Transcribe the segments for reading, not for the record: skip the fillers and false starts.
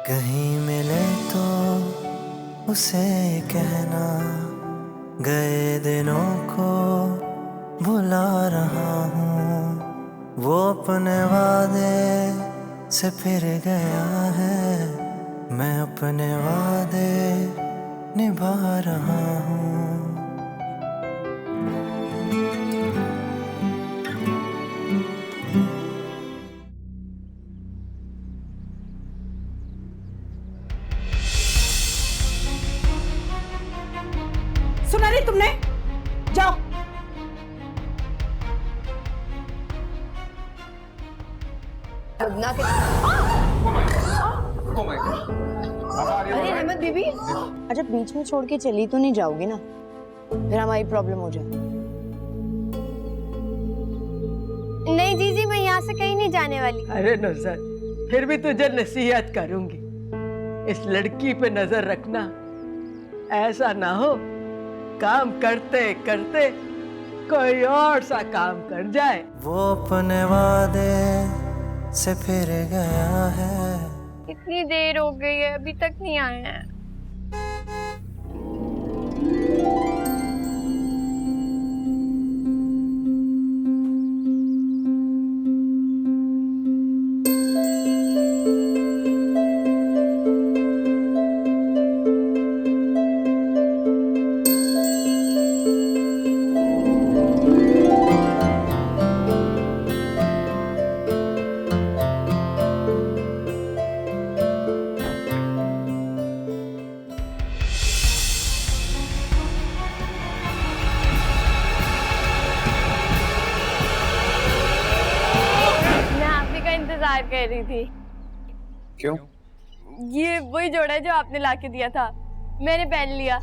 कहीं मिले तो उसे कहना, गए दिनों को भुला रहा हूँ। वो अपने वादे से फिर गया है, मैं अपने वादे निभा रहा हूँ। सुना नहीं तुमने? जाओ। अरे अहमद बीबी, अच्छा बीच में छोड़ के चली तो नहीं जाओगी ना? फिर हमारी प्रॉब्लम हो जाए। नहीं जीजी, मैं यहाँ से कहीं नहीं जाने वाली। अरे नुसरत, फिर भी तुझे नसीहत करूंगी, इस लड़की पे नजर रखना। ऐसा ना हो काम करते करते कोई और सा काम कर जाए। वो अपने वादे से फिर गया है। इतनी देर हो गई है, अभी तक नहीं आए हैं। इंतजार कर रही थी। क्यों? ये वही जोड़ा है जो आपने लाके दिया था, मैंने पहन लिया।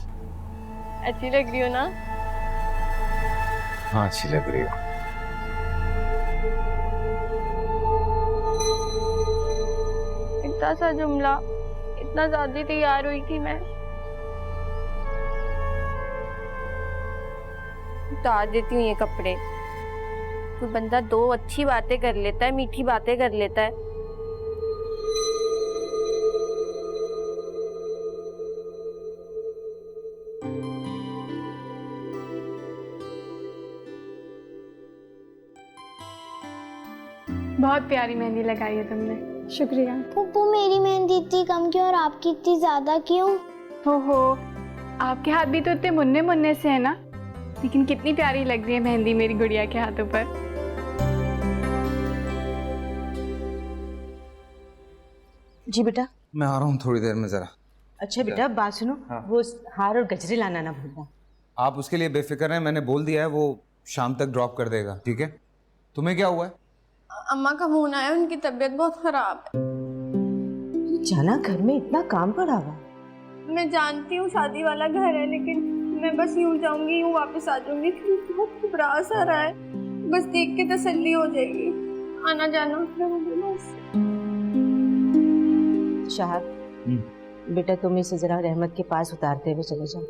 अच्छी लग रही हो ना? हाँ अच्छी लग रही हो। इतना सा जुमला, इतना ज्यादा तैयार हुई थी मैं। उतार देती हूँ ये कपड़े। कोई बंदा दो अच्छी बातें कर लेता है, मीठी बातें कर लेता है। बहुत प्यारी मेहंदी लगाई है तुमने, शुक्रिया। पप्पू मेरी मेहंदी इतनी कम क्यों और आपकी इतनी ज्यादा क्यों? हो आपके हाथ भी तो इतने मुन्ने मुन्ने से है ना, लेकिन कितनी प्यारी लग रही है मेहंदी मेरी गुड़िया के हाथों पर। जी बेटा, मैं आ रहा हूँ थोड़ी देर में जरा। अच्छा बेटा बात सुनो, हाँ। वो हार और गजरे लाना ना भूलना। आप उसके लिए बेफिक्र हैं, मैंने बोल दिया है, वो शाम तक ड्रॉप कर देगा। ठीक है? तुम्हें क्या हुआ है? अम्मा का फोन आया, उनकी तबीयत बहुत खराब है। जाना, घर में इतना काम पड़ा हुआ। मैं जानती हूँ शादी वाला घर है, लेकिन मैं बस यूं जाऊंगी, यूं वापस आ जाऊंगी। बहुत घबरा सा रहा है, बस देख के तसल्ली हो जाएगी। आना जाना बस। शाहब, बेटा तुम इसे जरा रहमत के पास उतारते हुए चले जाओ।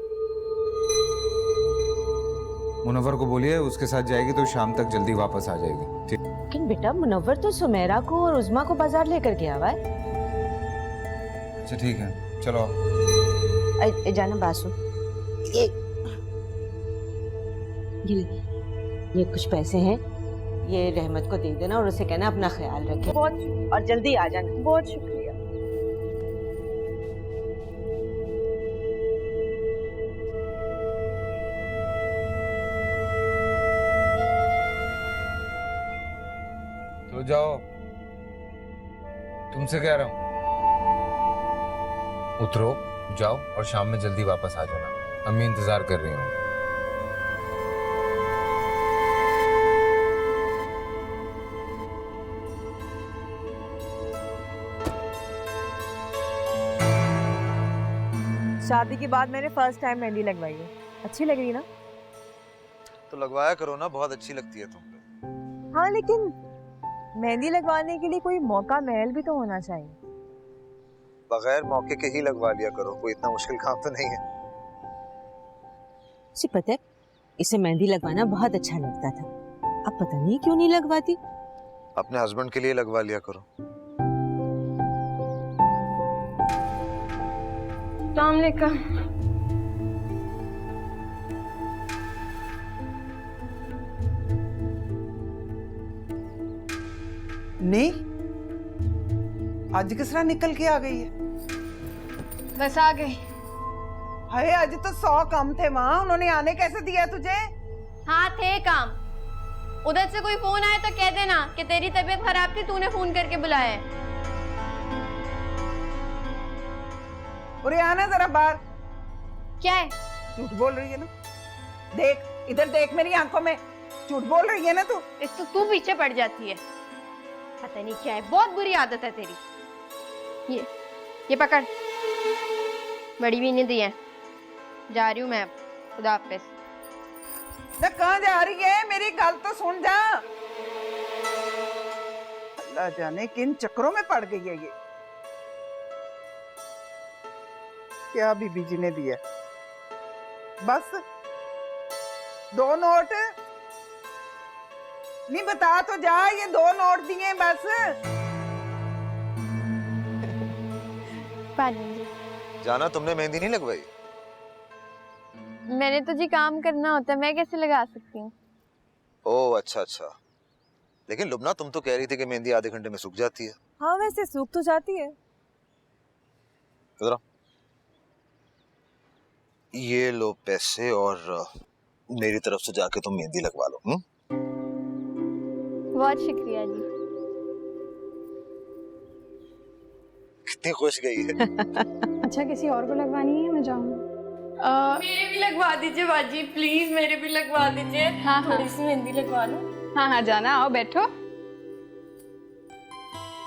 मुनव्वर को बोलिए उसके साथ जाएगी तो शाम तक जल्दी वापस आ जाएगी। ठीक? लेकिन बेटा मुनव्वर तो सुमेरा को और उज़मा को बाजार लेकर गया हुआ है। अच्छा ठीक है, चलो। जाना बासु, ये कुछ पैसे हैं, ये रहमत को दे देना और उसे कहना अपना ख्याल रखे। बहुत और जल्दी आ जाना। बहुत शुक्रिया। तो जाओ, तुमसे कह रहा हूँ, उतरो, जाओ और शाम में जल्दी वापस आ जाना। अम्मी इंतजार कर रही हूँ। शादी के बाद मैंने फर्स्ट टाइम मेहंदी लगवाई है। अच्छी लग रही ना? तो लगवाया करो ना, बहुत अच्छी लगती है तुम पे। हाँ लेकिन मेहंदी लगवाने के लिए कोई मौका महल भी तो होना चाहिए। बगैर मौके के ही लगवा लिया करो, कोई इतना मुश्किल काम तो नहीं है। उसे पता है इसे मेहंदी लगवाना बहुत अच्छा लगता था, अब पता नहीं क्यों नहीं लगवाती। अपने हस्बैंड के लिए लगवा लिया करो। अस्सलाम वालेकुम। नहीं, आज किस तरह निकल के आ गई है? बस आ गई। हाय, आज तो 100 काम थे वहां, उन्होंने आने कैसे दिया तुझे? हाँ थे काम। उधर से कोई फोन आए तो कह देना कि तेरी तबीयत खराब थी, तूने फोन करके बुलाया है। अरे आना जरा बाहर। क्या है? झूठ बोल रही है ना? देख इधर, देख मेरी आंखों में, झूठ बोल रही है ना तू? एक तो तू पीछे पड़ जाती है, पता नहीं क्या है, बहुत बुरी आदत है तेरी। ये पकड़, बड़ी भी नहीं दी है। जा रही हूँ मैं अब, खुदा हाफिज। ना कहाँ जा रही है? मेरी गल तो सुन जा। अल्लाह जाने किन चक्करों में पड़ गई है ये। क्या बीबी जी ने दिया? बस 2 नोट? नहीं बता तो जा, ये 2 नोट दिए बस। जाना, तुमने मेहंदी नहीं लगवाई? मैंने तो जी काम करना होता है, मैं कैसे लगा सकती हूँ? ओह अच्छा अच्छा। लेकिन लुबना, तुम तो कह रही थी कि मेहंदी आधे घंटे में सूख जाती है। हाँ वैसे सूख तो जाती है। इधर आओ। ये लो पैसे और मेरी तरफ से जाके तुम मेहंदी लगवा लो। बहुत शुक्रिया जी। कितनी खुश गई है। अच्छा, किसी और को लगवानी है? मैं जाऊँ? मेरे भी लगवा दीजिए बाजी, प्लीज मेरे भी लगवा दीजिए। हाँ, थोड़ी सी मेहंदी लगवा लो। हाँ हाँ, जाना, आओ बैठो।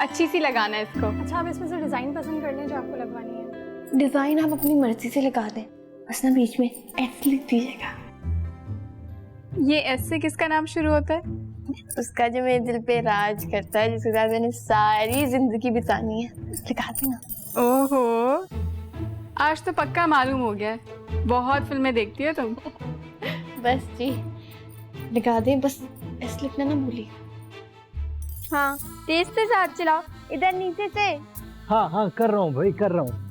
अच्छी सी लगाना है इसको। अच्छा, आप इसमें से डिजाइन पसंद कर लें जो आपको लगवानी है। डिजाइन आप अपनी मर्जी से लगा दें, बस ना बीच में एस लिख दीजिएगा। ये एस से किसका नाम शुरू होता है? उसका जो मेरे दिल पे राज करता है, जिसके साथ मैंने सारी जिंदगी बितानी है, लिखा देना। ओहो, आज तो पक्का मालूम हो गया है, बहुत फिल्में देखती हो तुम। बस जी लगा दें, बस एस लिखना ना भूलिए। हाँ तेज से हाथ चलाओ, इधर नीचे से। हाँ हाँ कर रहा हूँ भाई, कर रहा हूँ।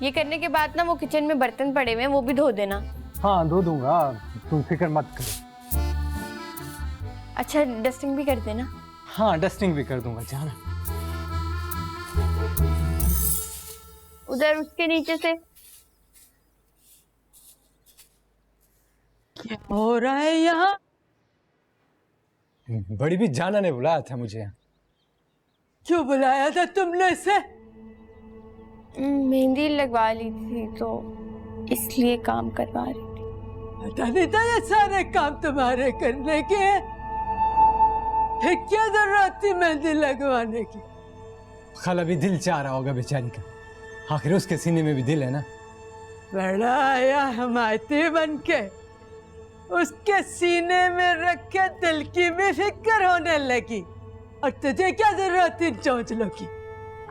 ये करने के बाद ना वो किचन में बर्तन पड़े हुए हैं, वो भी धो देना। हाँ धो दूंगा, तुम फिक्र मत करो। अच्छा डस्टिंग भी कर देना। हाँ डस्टिंग भी कर दूंगा, जाना। उधर उसके नीचे से। क्या हो रहा है यहाँ? बड़ी भी जाना ने बुलाया था मुझे। क्यों बुलाया था तुमने इसे? मेहंदी लगवा ली थी तो इसलिए काम करवा रही थी। पता नहीं था ये सारे काम तुम्हारे करने के हैं। फिर क्या जरूरत थी मेहंदी लगवाने की? खाला भी दिल चाह रहा होगा बेचारी का, आखिर उसके सीने में भी दिल है ना। बड़ा आया हमायती बन के, उसके सीने में रखे दिल की भी फिक्र होने लगी, और तुझे क्या जरूरत थी चौंचलों की?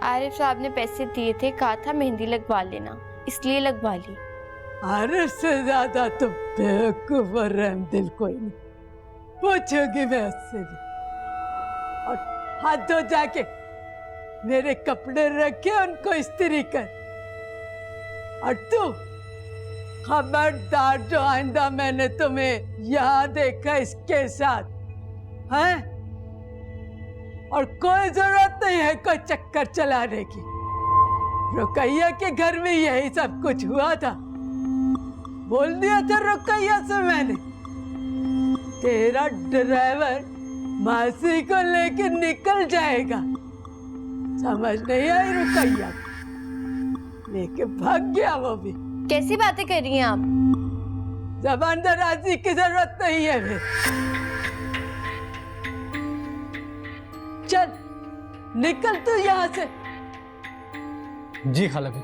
आरिफ साहब ने पैसे दिए थे, कहा था मेहंदी लगवा लेना, इसलिए लगवा ली। आरिफ से ज्यादा तुम बेवकूफ और रहमदिल कोई नहीं। पूछोगी मैं उससे भी। और हाथ धो जाके, मेरे कपड़े रखे उनको इस्त्री कर। और तू खबरदार, जो आइंदा मैंने तुम्हें यहाँ देखा इसके साथ, हैं? और कोई जरूरत नहीं है कोई चक्कर चलाने की। रुकैया के घर में यही सब कुछ हुआ था। बोल दिया था रुकैया से मैंने, तेरा ड्राइवर मासी को लेके निकल जाएगा। समझ नहीं आई रुकैया, लेके भाग गया वो भी। कैसी बातें कर रही हैं आप? ज़बान दराजी की जरूरत नहीं है फिर। चल निकल तू यहाँ से। जी खाला भी।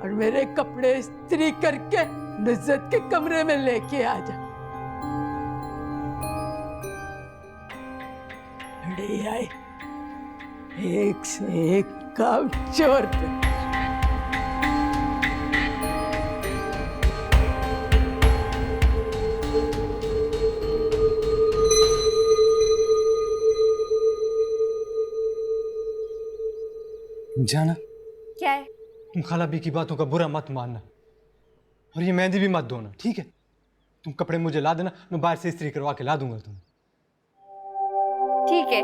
और मेरे कपड़े इस्त्री करके नुज़्ज़त के कमरे में लेके आ जा। बड़ी आई, एक से एक काम चोर पे। जाना, क्या है? तुम खाला भी की बातों का बुरा मत मानना और ये मेहंदी भी मत धोना, ठीक है? तुम कपड़े मुझे ला देना, मैं बाहर से इस्त्री करवा के ला दूंगा तुम्हें। ठीक है।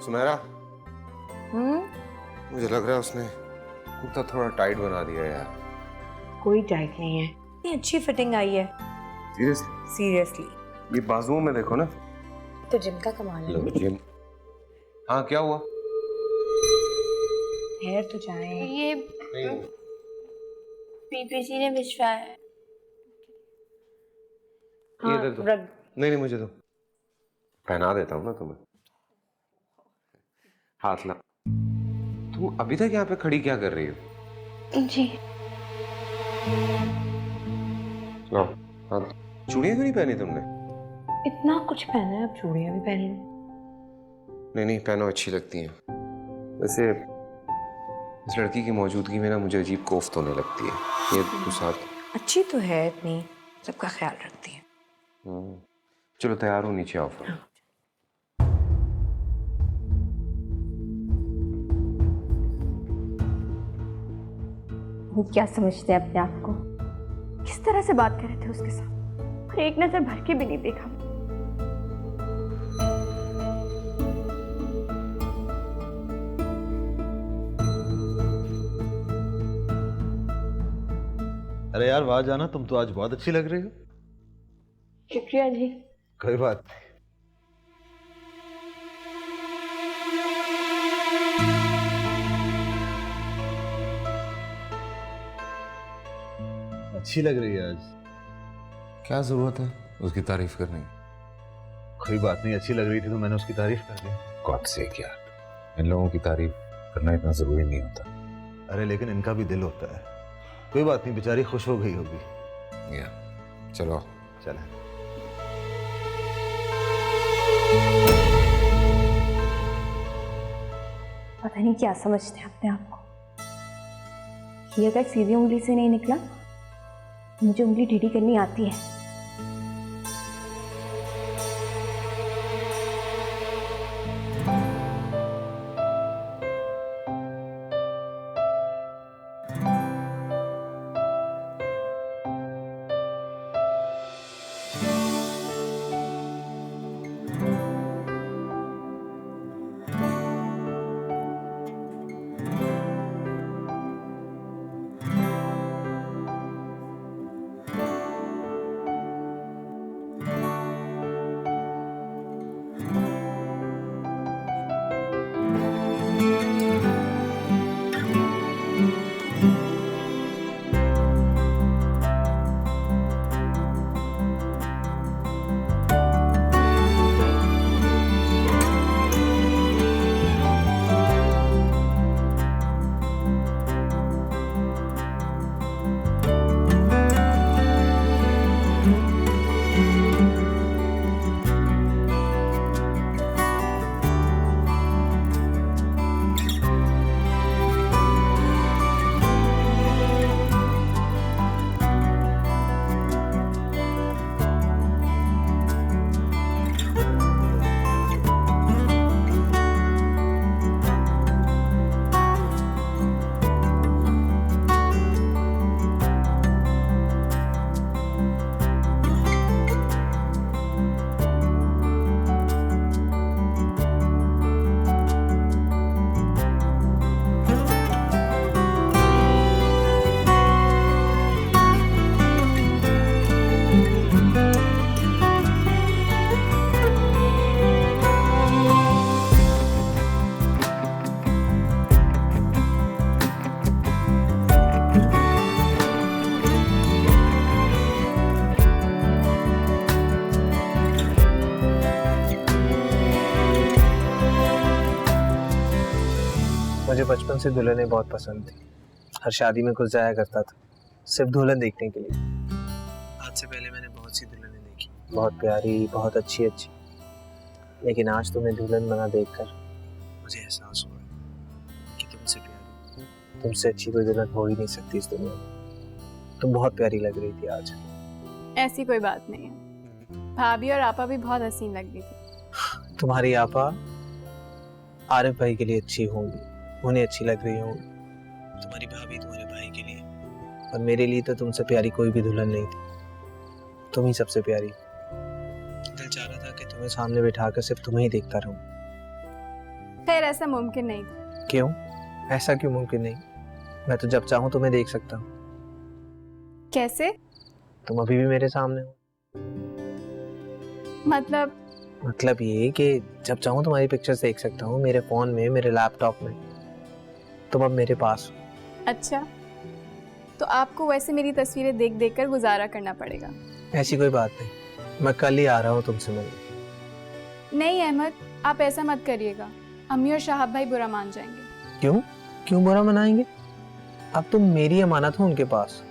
सुमेरा, मुझे लग रहा है उसने कुर्ता थोड़ा टाइट बना दिया यार। कोई टाइट नहीं है, इतनी अच्छी फिटिंग आई है। सीरियसली? सीरियसली। ये बाजुओं में देखो ना। तो जिम का कमाल है। लो जिम। हाँ क्या हुआ? हेयर तो जाए। ये नहीं। पीपीसी ने भिजवाया है। ये इधर दो। नहीं मुझे दो, पहना देता हूँ ना तुम्हें। हाथ ला। तुम अभी तक यहाँ पे खड़ी क्या कर रही हो? जी। लो हाँ। चूड़ियाँ क्यों नहीं पहनी तुमने? इतना कुछ पहना है, अब चूड़ियां भी पहन लो। नहीं पहनो, अच्छी लगती हैं। वैसे इस लड़की की मौजूदगी में ना मुझे अजीब कोफ्त होने लगती है। ये तो साथ अच्छी तो है, इतनी सबका ख्याल रखती है। चलो तैयार हो, नीचे आओ फिर। वो क्या समझते हैं अपने आप को? किस तरह से बात कर रहे थे उसके साथ और एक नजर भर के भी नहीं देखा। अरे यार वाह जाना, तुम तो आज बहुत अच्छी लग रही हो। शुक्रिया जी। कोई बात नहीं। अच्छी लग रही है आज। क्या जरूरत है उसकी तारीफ करने की? कोई बात नहीं, अच्छी लग रही थी तो मैंने उसकी तारीफ कर दी। गॉड से क्या, इन लोगों की तारीफ करना इतना जरूरी नहीं होता। अरे लेकिन इनका भी दिल होता है। कोई बात नहीं, बेचारी खुश हो गई होगी। या चलो चले। पता नहीं क्या समझते हैं अपने आप को। ये अगर सीधी उंगली से नहीं निकला, मुझे उंगली टेढ़ी करनी आती है। मुझे बचपन से दुल्हनें बहुत पसंद थी। हर शादी में घुस जाया करता था सिर्फ दुल्हन देखने के लिए। आज से पहले मैंने बहुत सी दुल्हनें देखी, बहुत प्यारी, बहुत अच्छी अच्छी, लेकिन आज तुम्हें दुल्हन बना देखकर मुझे एहसास हुआ कि तुमसे प्यारी, तुमसे अच्छी कोई दुल्हन हो ही नहीं सकती इस दुनिया में। तुम बहुत प्यारी लग रही थी आज। ऐसी कोई बात नहीं है। भाभी और आपा भी बहुत हसीन लग रही थी। तुम्हारी आपा आरिफ भाई के लिए अच्छी होंगी, उन्हें अच्छी लग रही होंगी। तुम्हारी भाभी तुम्हारे भाई के लिए, और मेरे लिए तो तुमसे प्यारी कोई भी दुल्हन नहीं थी। तुम ही सबसे प्यारी। दिल चाह रहा था कि तुम्हें सामने बिठाकर सिर्फ तुम्हें ही देखता रहूं। खैर ऐसा मुमकिन नहीं था। क्यों? ऐसा क्यों मुमकिन नहीं? मैं तो जब चाहूं तुम्हें देख सकता हूँ। कैसे? तुम अभी भी मेरे सामने हो। मतलब ये कि जब चाहूं तुम्हारी पिक्चर्स देख सकता हूँ, मेरे फोन में, मेरे लैपटॉप में। तुम अब मेरे पास हो। अच्छा, तो आपको वैसे मेरी तस्वीरें देख देख कर गुजारा करना पड़ेगा। ऐसी कोई बात नहीं, मैं कल ही आ रहा हूँ तुमसे मिलने। नहीं अहमद, आप ऐसा मत करिएगा, अम्मी और शाहब भाई बुरा मान जाएंगे। क्यों बुरा मनाएंगे? अब तुम मेरी अमानत हो उनके पास,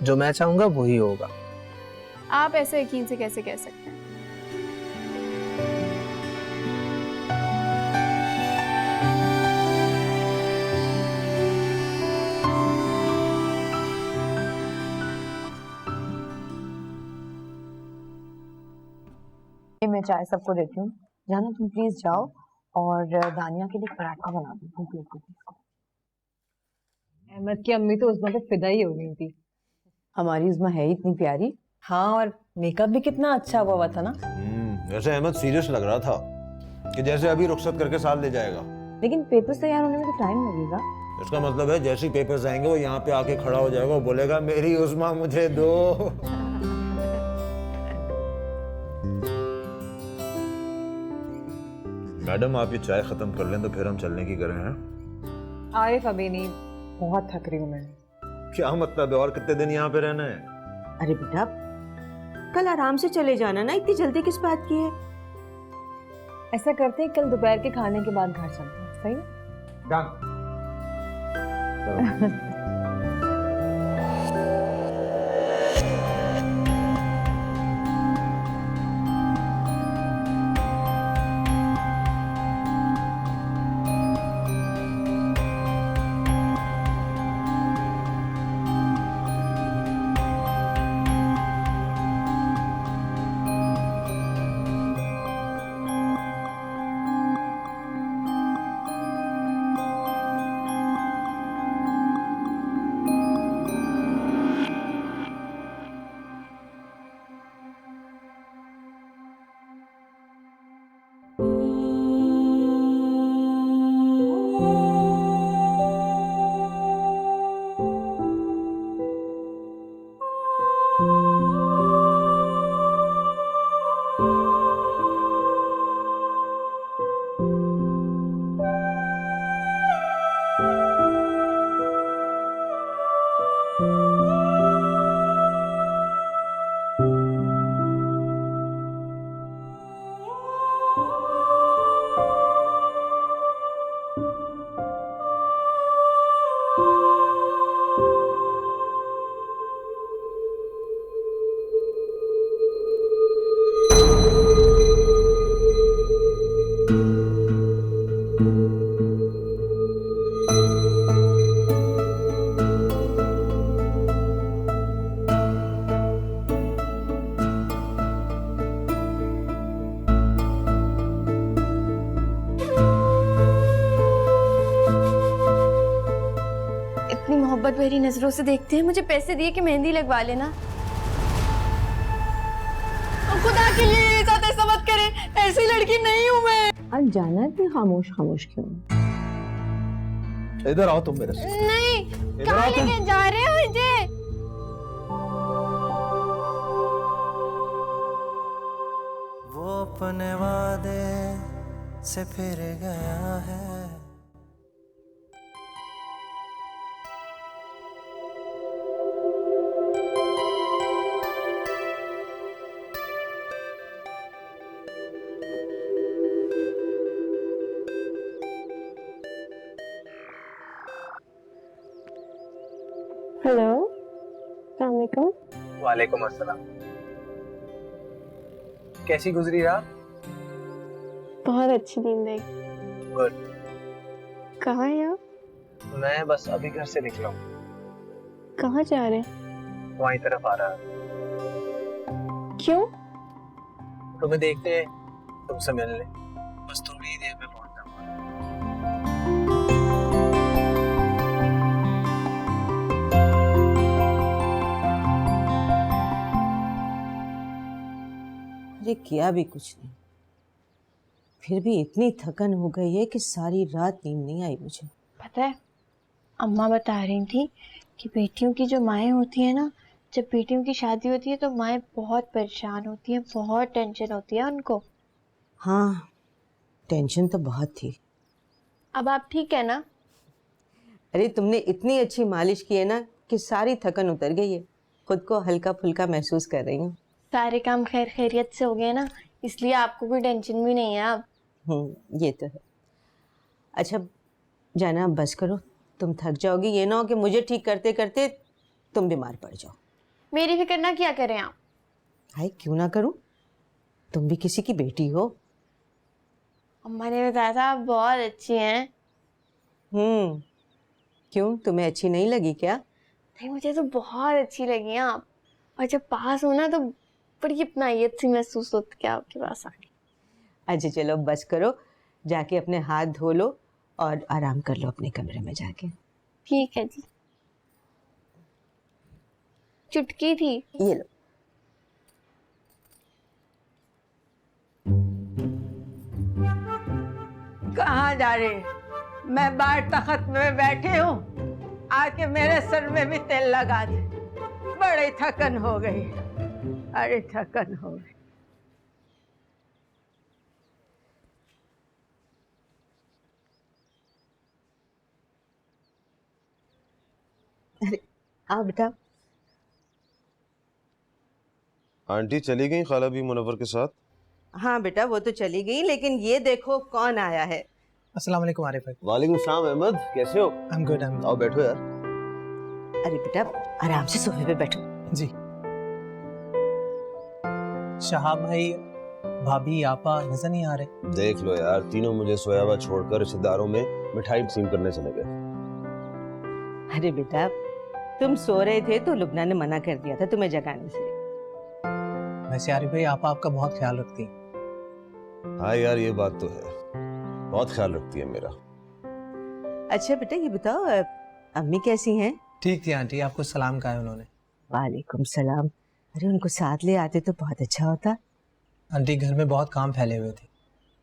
जो मैं चाहूंगा वही होगा। आप ऐसे यकीन से कैसे कह सकते हैं? मैं चाय सबको देती हूँ। जाना तुम प्लीज जाओ और दानिया के लिए पराठा बना दो तुम प्लीज को। अहमद की अम्मी तो उस्मा पे फिदा ही हो गई थी। हमारी उस्मा है ही इतनी प्यारी। हाँ, और मेकअप भी कितना अच्छा हुआ था ना। वैसे अहमद सीरियस लग रहा था कि जैसे अभी रुखसत करके साथ ले जाएगा। लेकिन पेपर्स तैयार होने में तो टाइम लगेगा। इसका मतलब है जैसे ही पेपर्स आएंगे वो यहाँ पे आके खड़ा हो जाएगा और बोलेगा मेरी उस्मा मुझे दो। मैडम आप ये चाय खत्म कर लें तो फिर हम चलने की करें हैं। आरिफ अभी नहीं, बहुत थक रही हूँ मैं। क्या मतलब है, और कितने दिन यहाँ पे रहना है? अरे बेटा कल आराम से चले जाना ना, इतनी जल्दी किस बात की है? ऐसा करते हैं कल दोपहर के खाने के बाद घर चलते हैं, सही है? मोहब्बत भरी नजरों से देखते हैं, मुझे पैसे दिए कि मेहंदी लगवा लेना। खुदा के लिए साथ ऐसा मत करे, ऐसी लड़की नहीं हूँ मैं। आज जाना इतनी खामोश खामोश क्यों? इधर आओ तुम मेरे से। नहीं, कहाँ लेके जा रहे हो मुझे? वो अपने वादे से फिर गया है। हेलो, अस्सलाम वालेकुम। वालेकुम अस्सलाम। कैसी गुजरी रात? बहुत अच्छी नींद आई। गुड। कहाँ है आप? मैं बस अभी घर से निकला हूँ। कहाँ जा रहे हैं? वहीं तरफ आ रहा है। क्यों? तुम्हें देखते तुमसे मिलने, बस थोड़ी ही देर में पहुंच जाऊंगा। अरे किया भी कुछ नहीं, फिर भी इतनी थकन हो गई है कि सारी रात नींद नहीं आई मुझे। पता है, अम्मा बता रही थी कि बेटियों की जो माएँ होती है ना, जब बेटियों की शादी होती है तो माएँ बहुत परेशान होती हैं, बहुत टेंशन होती है उनको। हाँ, टेंशन तो बहुत थी। अब आप ठीक है ना? अरे तुमने इतनी अच्छी मालिश की है ना कि सारी थकन उतर गई है, खुद को हल्का फुल्का महसूस कर रही हूँ। सारे काम खैर खैरियत से हो गए ना, इसलिए आपको कोई टेंशन भी नहीं है अब। ये तो है। अच्छा जाना, अब बस करो, तुम थक जाओगी, ये ना हो कि मुझे ठीक करते करते तुम बीमार पड़ जाओ। मेरी फिक्र ना क्या करें आप। हाय क्यों ना करूं, तुम भी किसी की बेटी हो। अम्मा ने बताया था आप बहुत अच्छी हैं। क्यों, तुम्हें अच्छी नहीं लगी क्या? नहीं, मुझे तो बहुत अच्छी लगी हैं आप, और जब पास हो ना तो बड़ी अपनाइयत सी महसूस होती है आपके पास आके। अच्छा चलो बस करो, जाके अपने हाथ धो लो और आराम कर लो अपने कमरे में जाके। ठीक है जी। चुटकी थी, ये लो। कहाँ जा रहे? मैं बाहर तख्त में बैठी हूँ, आके मेरे सर में भी तेल लगा दे। बड़ी थकन हो गई, अरे थकन हो गई। अरे आओ बेटा। आंटी चली गई खाला भी मुनव्वर के साथ? हाँ बेटा वो तो चली गई, लेकिन ये देखो कौन आया है। अस्सलाम वालेकुम आरिफ भाई। वालेकुम सलाम अहमद, कैसे हो? I'm good, I'm good। आओ बैठो यार। अरे बेटा आराम से सोफे पे बैठो। जी। शहाब भाई, भाभी, आपा नजर नहीं आ रहे? देख लो यार, तीनों मुझे सोया हुआ छोड़कर रिश्तेदारों में मिठाई तकसीम करने चले गए। अरे बेटा तुम सो रहे थे तो लुबना ने मना कर दिया था तुम्हें जगाने से। वैसे आरिफ भाई आपा आपका बहुत ख्याल रखती है। हाँ यार ये बात तो है, बहुत ख्याल रखती है मेरा। अच्छा बेटा ये बताओ अम्मी कैसी हैं? ठीक थी आंटी, आपको सलाम कहा है उन्होंने। वालेकुम सलाम। अरे उनको साथ ले आते तो बहुत अच्छा होता। आंटी घर में बहुत काम फैले हुए थे,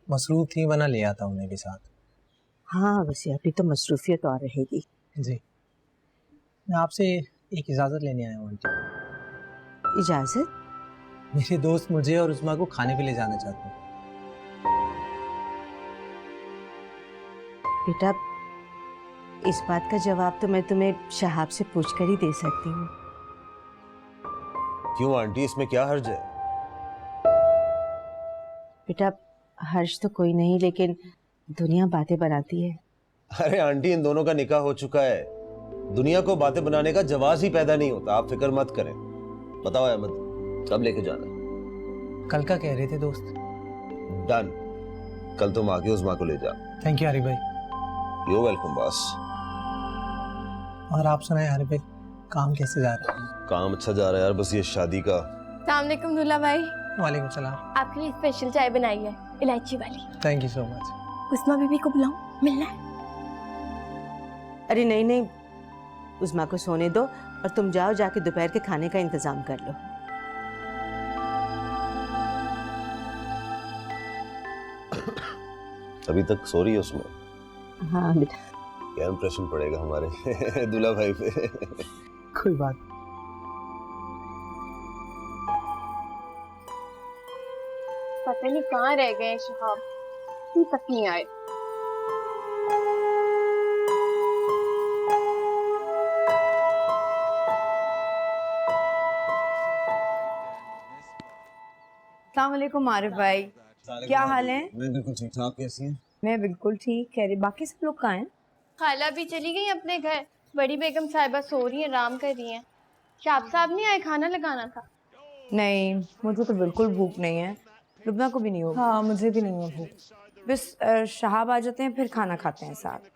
मसरूफ थी, वरना ले आता उन्हें भी साथ। हाँ वैसे अभी तो मसरूफियत और रहेगी। जी, मैं आपसे एक इजाज़त लेने आया हूँ आंटी। इजाज़त? मेरे दोस्त मुझे और उस्मा को खाने पे ले जाना चाहते हैं। बेटा इस बात का जवाब तो मैं तुम्हें शहाब से पूछकर ही दे सकती हूँ। क्यों आंटी, इसमें क्या हर्ज है? बेटा हर्ष तो कोई नहीं, लेकिन दुनिया बातें बनाती है। अरे आंटी इन दोनों का निकाह हो चुका है, दुनिया को बातें बनाने का जवाब ही पैदा नहीं होता, आप फिक्र मत करें। बताओ अहमद कब लेके जाना? कल का कह रहे थे दोस्त। डन, कल तुम आके उस्मा को ले जा। थैंक यू आरिफ भाई। You welcome boss. और आप सुनाए आरिफ भाई, काम कैसे जा रहा है? काम अच्छा जा रहा है यार, बस ये शादी का। अस्सलाम वालेकुम दूल्हा भाई। वालेकुम सलाम। आपके लिए स्पेशल चाय बनाई है, इलायची वाली। Thank you so much. Usma Bibi को बुलाऊं, मिलना है? अरे नहीं नहीं, उस्मा को सोने दो और तुम जाओ, जाके दोपहर के खाने का इंतजाम कर लो। अभी तक सो रही है उसमें? हाँ बेटा। क्या इंप्रेशन पड़ेगा हमारे दूल्हा भाई पे? कोई बात। पता नहीं कहाँ रह गए शहाब, तू तक नहीं आए। अस्सलाम वालेकुम आरिफ भाई, क्या हाल है? मैं बिल्कुल ठीक ठाक, कैसी हैं? मैं बिल्कुल ठीक कह रही। बाकी सब लोग कहाँ हैं? खाला भी चली गई अपने घर, बड़ी बेगम साहिबा सो रही है, आराम कर रही हैं। शाब साहब नहीं आए, खाना लगाना था। नहीं मुझे तो बिल्कुल भूख नहीं है, लुबना को भी नहीं होगी। हाँ मुझे भी नहीं है भूख, बस शहाब आ जाते हैं फिर खाना खाते हैं साथ।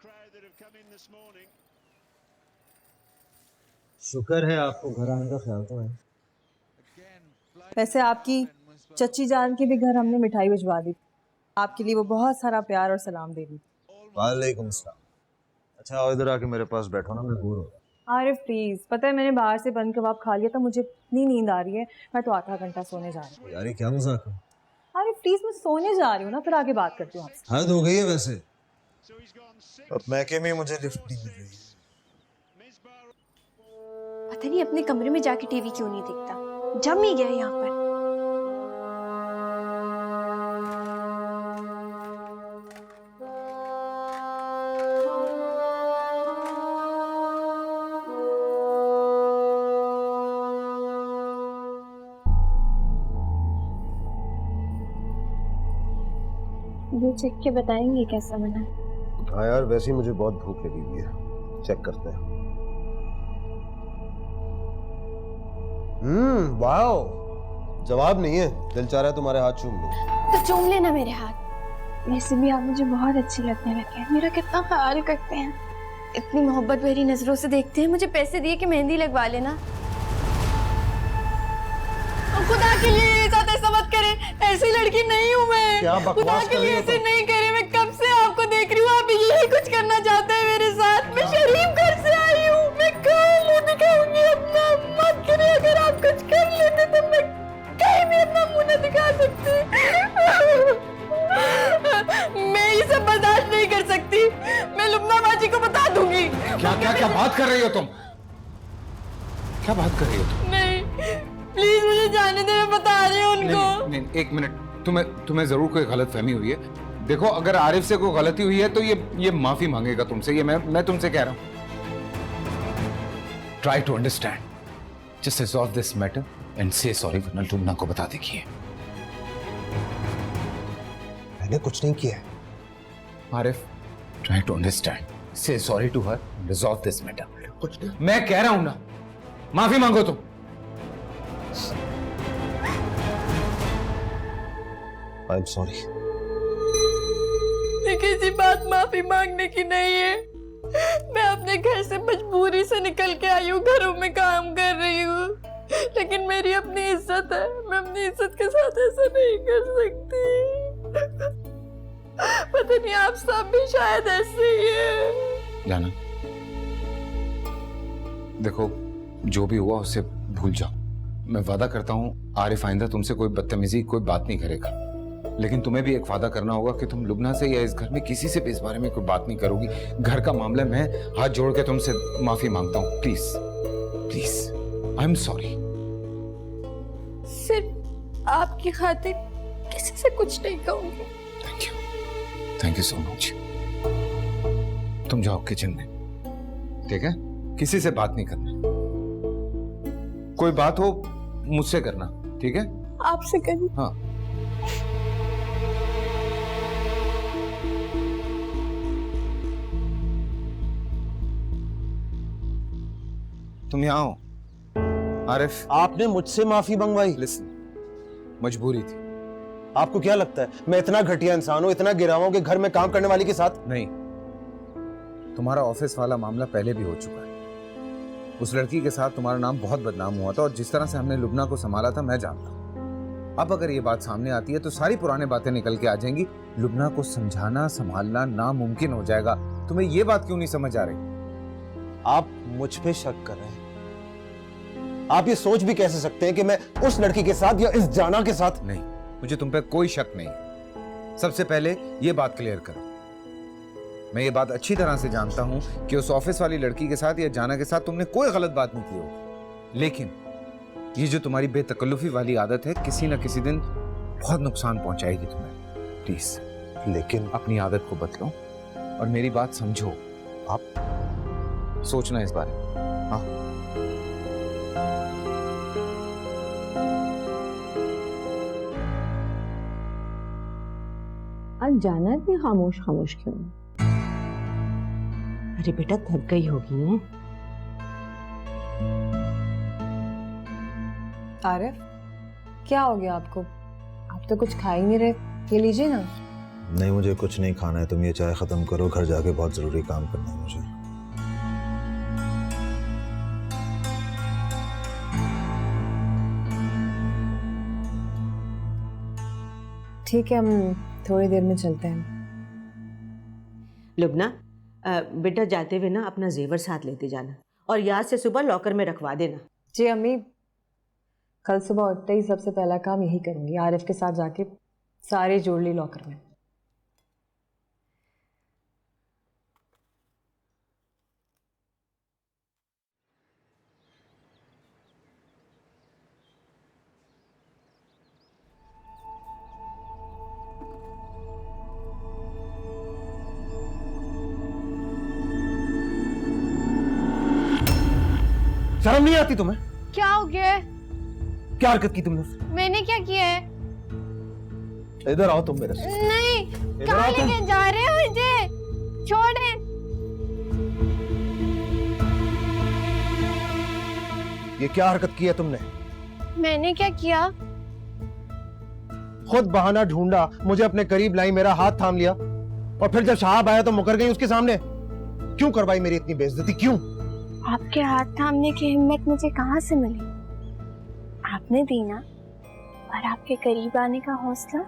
शुक्र है आपको घर आने का ख्याल तो है। वैसे आपकी चच्ची जान के भी घर हमने मिठाई भिजवा दी, आपके लिए वो बहुत सारा प्यार और सलाम दे दी। वालेकुम सलाम। अच्छा आओ इधर आके मेरे पास बैठो ना, मैं बोर हो रहा हूं। अरे प्लीज, पता है मैंने बाहर से बंद कबाब खा लिया था, मुझे इतनी नींद आ रही है, मैं तो आधा घंटा सोने जा रही हूँ। यार ये क्या मजाक है? अरे प्लीज, मैं सोने जा रही हूँ ना, फिर आगे बात करती हूँ आपसे। हद हो गई है वैसे। अब मैके में मुझे लिफ्ट नहीं मिल रही। पता नहीं अपने कमरे में जाके टीवी क्यों नहीं देखता, जम ही गया यहाँ पर। ये चेक के बताएंगे कैसा बना? हाँ यार, वैसे ही मुझे बहुत भूख लगी हुई है, चेक करते हैं। वाओ, जवाब नहीं है, दिल चाह रहा है तुम्हारे हाथ चूम लूं। तो चूम लेना मेरे हाथ। वैसे भी आप मुझे बहुत अच्छी लगने लगे हैं, मेरा कितना ख्याल करते हैं, इतनी मोहब्बत भरी नजरों से देखते हैं। मुझे पैसे दिए कि मेहंदी लगवा लेना। खुदा के लिए साथ ऐसा मत करे, ऐसी लड़की नहीं हूँ मैं। क्या बकवास खुदा के लिए ऐसे नहीं करे, मैं कब से आपको देख रही हूँ, आप यही कुछ करना चाहते हैं मेरे साथ। मैं शरीफ घर से आई हूँ, मैं कहाँ दिखाऊंगी अपना? मत करिए, अगर आप कुछ कर लेते तो मैं कहीं भी अपना मुंह न दिखा सकती। मैं ये सब बर्दाश्त नहीं कर सकती, मैं लुबना बाजी को बता दूंगी। क्या क्या क्या बात कर रही हो तुम? क्या बात कर रही हो तुम? नहीं प्लीज मुझे जाने दे, मैं बता रही हूँ उनको। नहीं, एक मिनट, तुम्हें जरूर कोई गलतफहमी हुई है। देखो, अगर आरिफ से कोई गलती हुई है तो ये माफी मांगेगा तुमसे, ये मैं तुमसे कह रहा हूं। Try to understand, just resolve this matter and say sorry, वरना लुबना को बता देगी। मैंने कुछ नहीं किया। Arif, try to understand, say sorry to her, resolve this matter. कुछ नहीं, मैं कह रहा हूं ना, माफी मांगो तुम। I'm sorry. ये किसी बात माफी मांगने की नहीं है। मैं अपने घर से मजबूरी से निकल के आई हूँ, घरों में काम कर रही हूँ, लेकिन मेरी अपनी इज्जत है, मैं अपनी इज्जत के साथ ऐसा नहीं कर सकती। पता नहीं आप सब भी शायद ऐसे ही है। जाना, देखो जो भी हुआ उससे भूल जाओ। मैं वादा करता हूँ आरिफ आइंदा तुमसे कोई बदतमीजी, कोई बात नहीं करेगा, लेकिन तुम्हें भी एक वादा करना होगा कि तुम लुबना से या इस घर में किसी से भी इस बारे में कोई बात नहीं करोगी। घर का मामला, मैं हाथ जोड़ के तुमसे माफी मांगता हूँ, please please, I am sorry. सिर्फ आपकी खातिर किसी से कुछ नहीं कहूंगी। Thank you so much. तुम जाओ किचन में, ठीक है? किसी से बात नहीं करना, कोई बात हो मुझसे करना, ठीक है? आपसे करिए। हाँ। तुम यहाँ हो आरिफ। आपने मुझसे माफी मंगवाई? लिसन, मजबूरी थी। आपको क्या लगता है मैं इतना घटिया इंसान हूं, इतना गिरा हूं कि घर में काम करने वाली के साथ? नहीं, तुम्हारा ऑफिस वाला मामला पहले भी हो चुका है। उस लड़की के साथ तुम्हारा नाम बहुत बदनाम हुआ था, और जिस तरह से हमने लुबना को संभाला था मैं जानता हूं। अब अगर ये बात सामने आती है तो सारी पुरानी बातें निकल के आ जाएंगी। लुबना को समझाना संभालना नामुमकिन हो जाएगा। तुम्हें ये बात क्यों नहीं समझ आ रही? आप मुझ पे शक कर रहे हैं? आप ये सोच भी कैसे सकते हैं कि मैं उस लड़की के साथ या इस जाना के साथ? नहीं, मुझे तुम पे कोई शक नहीं। सबसे पहले ये बात क्लियर करो, मैं ये बात अच्छी तरह से जानता हूं कि उस ऑफिस वाली लड़की के साथ या जाना के साथ तुमने कोई गलत बात नहीं की हो, लेकिन ये जो तुम्हारी बेतकल्लुफी वाली आदत है किसी ना किसी दिन बहुत नुकसान पहुंचाएगी तुम्हें। प्लीज, लेकिन अपनी आदत को बदलो और मेरी बात समझो। आप सोचना इस बारे में। हाँ, आज जाना इतनी खामोश खामोश क्यों? अरे बेटा थक गई होगी है? आरिफ, क्या हो गया आपको? आप तो कुछ खा ही नहीं रहे, ये लीजिए ना। नहीं, मुझे कुछ नहीं खाना है, तुम ये चाय खत्म करो, घर जाके बहुत जरूरी काम करना है मुझे। ठीक है, हम थोड़ी देर में चलते हैं। लुबना, बेटा जाते हुए ना अपना जेवर साथ लेते जाना और याद से सुबह लॉकर में रखवा देना। जी अम्मी, कल सुबह उठते ही सबसे पहला काम यही करूंगी, आरिफ के साथ जाके सारे जोड़ ली लॉकर में। शर्म नहीं आती तुम्हें? क्या हो गया है? क्या हरकत की तुमने? मैंने क्या किया है? इधर आओ तुम मेरे से। नहीं, कहाँ लेके जा रहे हो मुझे? छोड़े। ये क्या हरकत की है तुमने? मैंने क्या किया? खुद बहाना ढूंढा, मुझे अपने करीब लाई, मेरा हाथ थाम लिया, और फिर जब शहाब आया तो मुकर गई उसके सामने। क्यों करवाई मेरी इतनी बेइज्जती, क्यों? आपके हाथ थामने की हिम्मत मुझे कहाँ से मिली? आपने दी ना, और आपके करीब आने का हौसला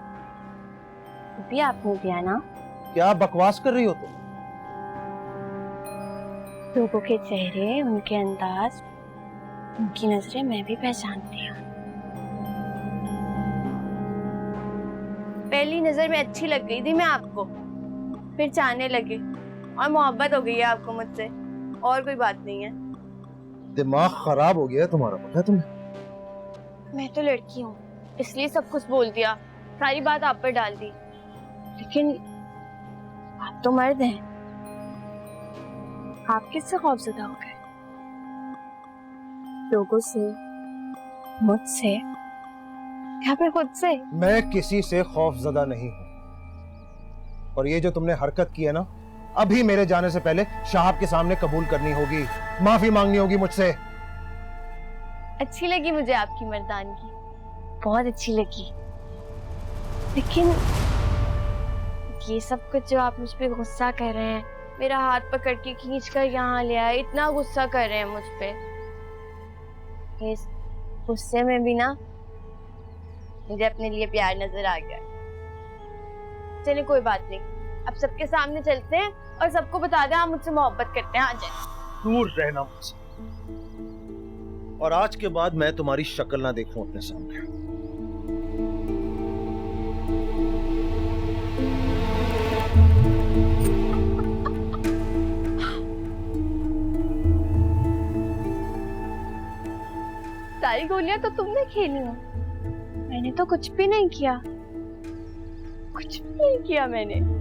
भी आपने दिया ना। क्या बकवास कर रही हो तुम? लोगों के चेहरे, उनके अंदाज, उनकी नजरें मैं भी पहचानती हूँ। पहली नजर में अच्छी लग गई थी मैं आपको, फिर चाहने लगे और मोहब्बत हो गई है आपको मुझसे, और कोई बात नहीं है। दिमाग खराब हो गया है तुम्हारा, पता है तुम्हें? मैं तो लड़की हूँ, इसलिए सब कुछ बोल दिया, सारी बात आप पर डाल दी, लेकिन आप तो मर्द हैं। आप किससे खौफजदा हो गए? लोगों से, मुझसे, या फिर खुद से? मैं किसी से खौफजदा नहीं हूं, और ये जो तुमने हरकत की है ना, अभी मेरे जाने से पहले शहाब के सामने कबूल करनी होगी, माफी मांगनी होगी मुझसे। अच्छी लगी मुझे आपकी मर्दानगी, बहुत अच्छी लगी, लेकिन ये सब कुछ जो आप मुझ पे गुस्सा कर रहे हैं, मेरा हाथ पकड़ के खींच कर यहाँ ले आए, इतना गुस्सा कर रहे हैं मुझ पे, इस गुस्से में भी ना मुझे अपने लिए प्यार नजर आ गया। चलिए कोई बात नहीं, अब सबके सामने चलते हैं और सबको बता दें आप मुझसे मोहब्बत करते हैं। आ जाए। दूर रहना मुझसे, और आज के बाद मैं तुम्हारी शक्ल ना देखूं अपने सामने। सारी गोलियां तो तुमने खेली हो, मैंने तो कुछ भी नहीं किया, कुछ भी नहीं किया मैंने।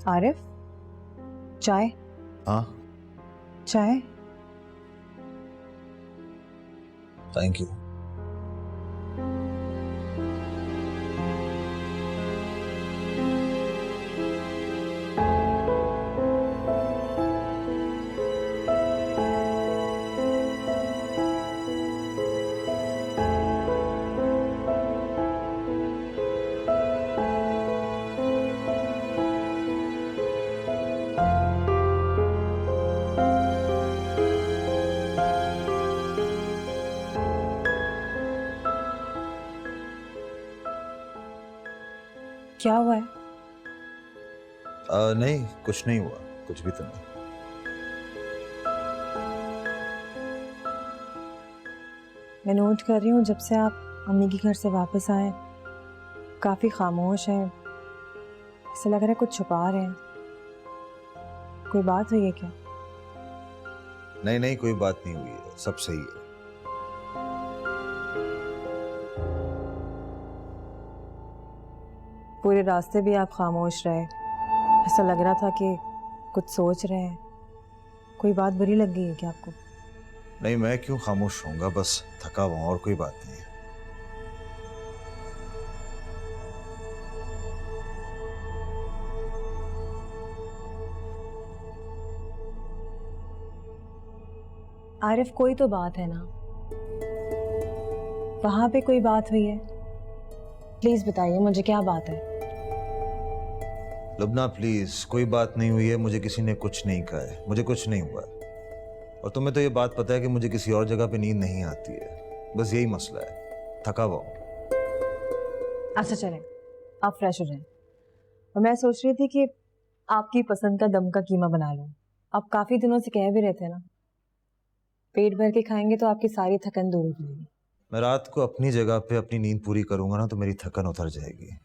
आरिफ, चाय? हाँ, चाय? Thank you. क्या हुआ है? नहीं, कुछ नहीं हुआ, कुछ भी तो नहीं। मैं नोट कर रही हूँ जब से आप अम्मी के घर से वापस आए, काफी खामोश है, ऐसा लग रहा है कुछ छुपा रहे हैं। कोई बात हुई है क्या? नहीं नहीं, कोई बात नहीं हुई है, सब सही है। पूरे रास्ते भी आप खामोश रहे, ऐसा लग रहा था कि कुछ सोच रहे हैं। कोई बात बुरी लग गई है क्या आपको? नहीं, मैं क्यों खामोश होऊंगा, बस थका हुआ, और कोई बात नहीं है। आरिफ, कोई तो बात है ना, वहाँ पे कोई बात हुई है? प्लीज बताइए मुझे, क्या बात है? लुबना प्लीज, कोई बात नहीं हुई है, मुझे किसी ने कुछ नहीं कहा है, मुझे कुछ नहीं हुआ है। और तुम्हें तो ये बात पता है कि मुझे किसी और जगह पे नींद नहीं आती है, बस यही मसला है, थका हुआ हूँ। अच्छा चलें, आप फ्रेश हो जाएं। और मैं सोच रही थी कि आपकी पसंद का दम का कीमा बना लूं। आप काफी दिनों से कह भी रहे थे ना, पेट भर के खाएंगे तो आपकी सारी थकन दूर हो जाएगी। मैं रात को अपनी जगह पे अपनी नींद पूरी करूंगा ना तो मेरी थकन उतर जाएगी।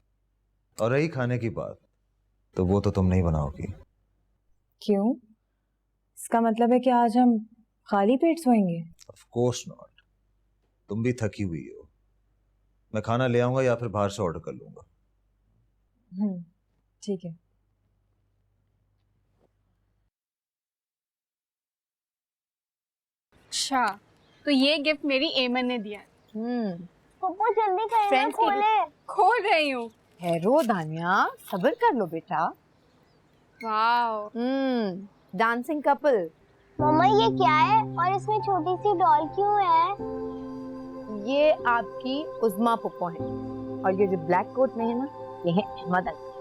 और रही खाने की बात, तो वो तो तुम नहीं बनाओगी। क्यों? इसका मतलब है कि आज हम खाली पेट सोएंगे? ऑफ कोर्स नॉट, तुम भी थकी हुई हो। मैं खाना ले आऊंगा या फिर बाहर से ऑर्डर कर लूंगा। ठीक है। अच्छा, तो ये गिफ्ट मेरी एमन ने दिया। पप्पू जल्दी करें, खोले। खोल रही हूँ। हैरो दानिया, सब्र कर लो बेटा। Wow, dancing couple. मम्मा ये क्या है और इसमें छोटी सी डॉल क्यों है? ये आपकी उज़मा पुप्पो है, और ये जो ब्लैक कोट में है ना, ये है अहमद अली।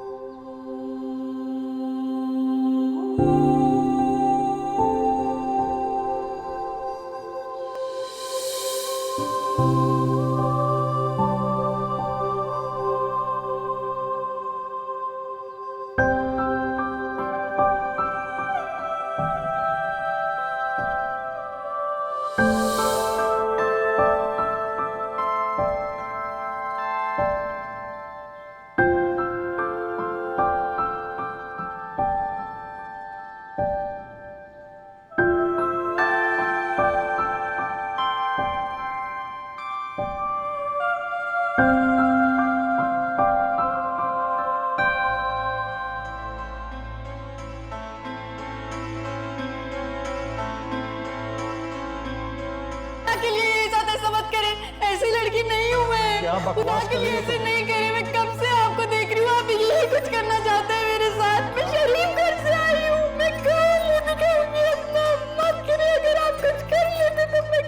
खुदा के लिए ऐसे नहीं करे, मैं कब से आपको देख रही हूँ, आप यही कुछ करना चाहते हैं मेरे साथ। मैं शरीफ घर से आई हूँ, मैं कहीं नहीं दिखाऊंगी अपना। मत करिए, अगर आप कुछ कर लेते तो मैं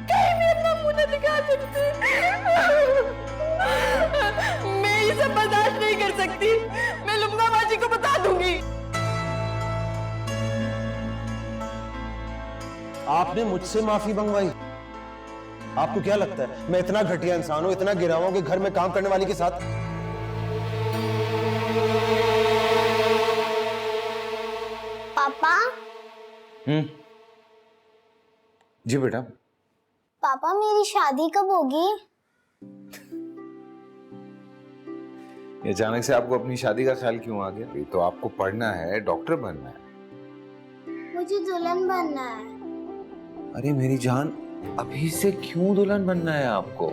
कहीं भी अपना मुंह न दिखा सकती। मैं ये सब बर्दाश्त नहीं कर सकती, मैं लुब्ना बाजी को बता दूंगी। आपने मुझसे माफी मंगवाई? आपको क्या लगता है मैं इतना घटिया इंसान हूं, इतना गिरा हुआ कि घर में काम करने वाली के साथ? पापा। जी बेटा। पापा मेरी शादी कब होगी? ये अचानक से आपको अपनी शादी का ख्याल क्यों आ गया? ये तो आपको पढ़ना है, डॉक्टर बनना है। मुझे दुल्हन बनना है। अरे मेरी जान, अभी से क्यों दुल्हन बनना है आपको?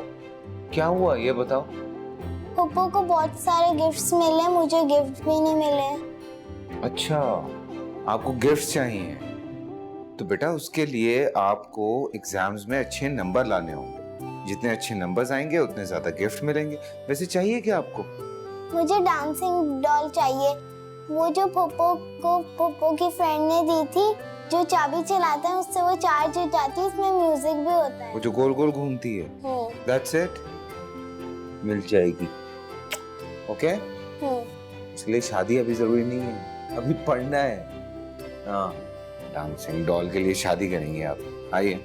क्या हुआ ये बताओ। पप्पू को बहुत सारे गिफ्ट्स मिले, मुझे गिफ्ट भी नहीं मिले। अच्छा, आपको गिफ्ट चाहिए, तो बेटा उसके लिए आपको एग्जाम्स में अच्छे नंबर लाने होंगे। जितने अच्छे नंबर्स आएंगे उतने ज्यादा गिफ्ट मिलेंगे। वैसे चाहिए क्या आपको? मुझे डांसिंग डॉल चाहिए, वो जो पप्पू की फ्रेंड ने दी थी, जो चाबी चलाते हैं उससे वो चार्ज हो जाती है, उसमें म्यूजिक भी होता है। वो जो गोल गोल घूमती है, That's it? मिल जाएगी। ओके? इसलिए शादी अभी जरूरी नहीं है, अभी पढ़ना है। हाँ, डांसिंग डॉल के लिए शादी करेंगे आप। आइए।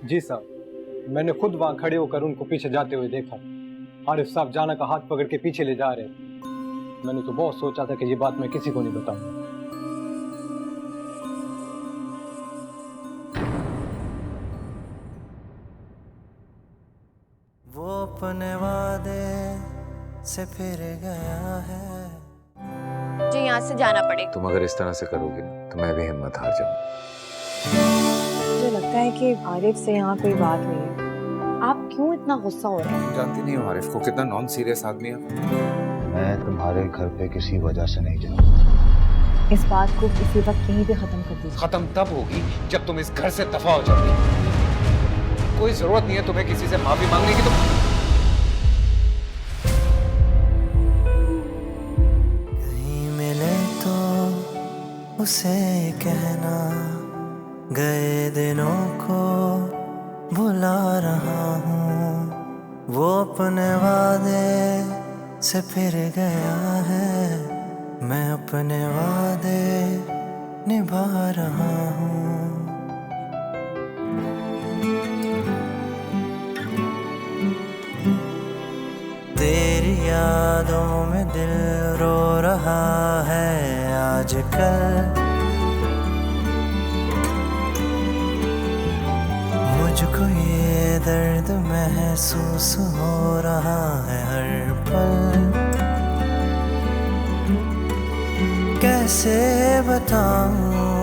जी साहब, मैंने खुद वहाँ खड़े होकर उनको पीछे जाते हुए देखा। आरिफ साहब जाना का हाथ पकड़ के पीछे ले जा रहे थे। मैंने तो बहुत सोचा था कि ये बात मैं किसी को नहीं बताऊंगा। वो अपने वादे से फिर गया है। जो यहाँ से जाना पड़ेगा। तुम अगर इस तरह से करोगे ना तो मैं भी हिम्मत हार जाऊंगा। मुझे लगता है कि आरिफ से यहाँ कोई बात नहीं है। आप क्यों इतना गुस्सा हो रहे हैं? जानती नहीं हो आरिफ को, कितना नॉन सीरियस आदमी है। मैं तुम्हारे घर पे किसी वजह से नहीं जाऊंगा। इस बात को इसी वक्त यहीं पे खत्म कर दीजिए। खत्म तब होगी जब तुम इस घर से दफा हो जाओगे। कोई जरूरत नहीं है तुम्हें किसी से माफी मांगने की। तुम कहीं मिले तो उसे कहना, गए दिनों को भुला रहा हूँ। वो अपने वादे से फिर गया है, मैं अपने वादे निभा रहा हूँ। तेरी यादों में दिल रो रहा है आजकल, मुझको ये दर्द महसूस हो रहा है हर पल। कैसे बताऊं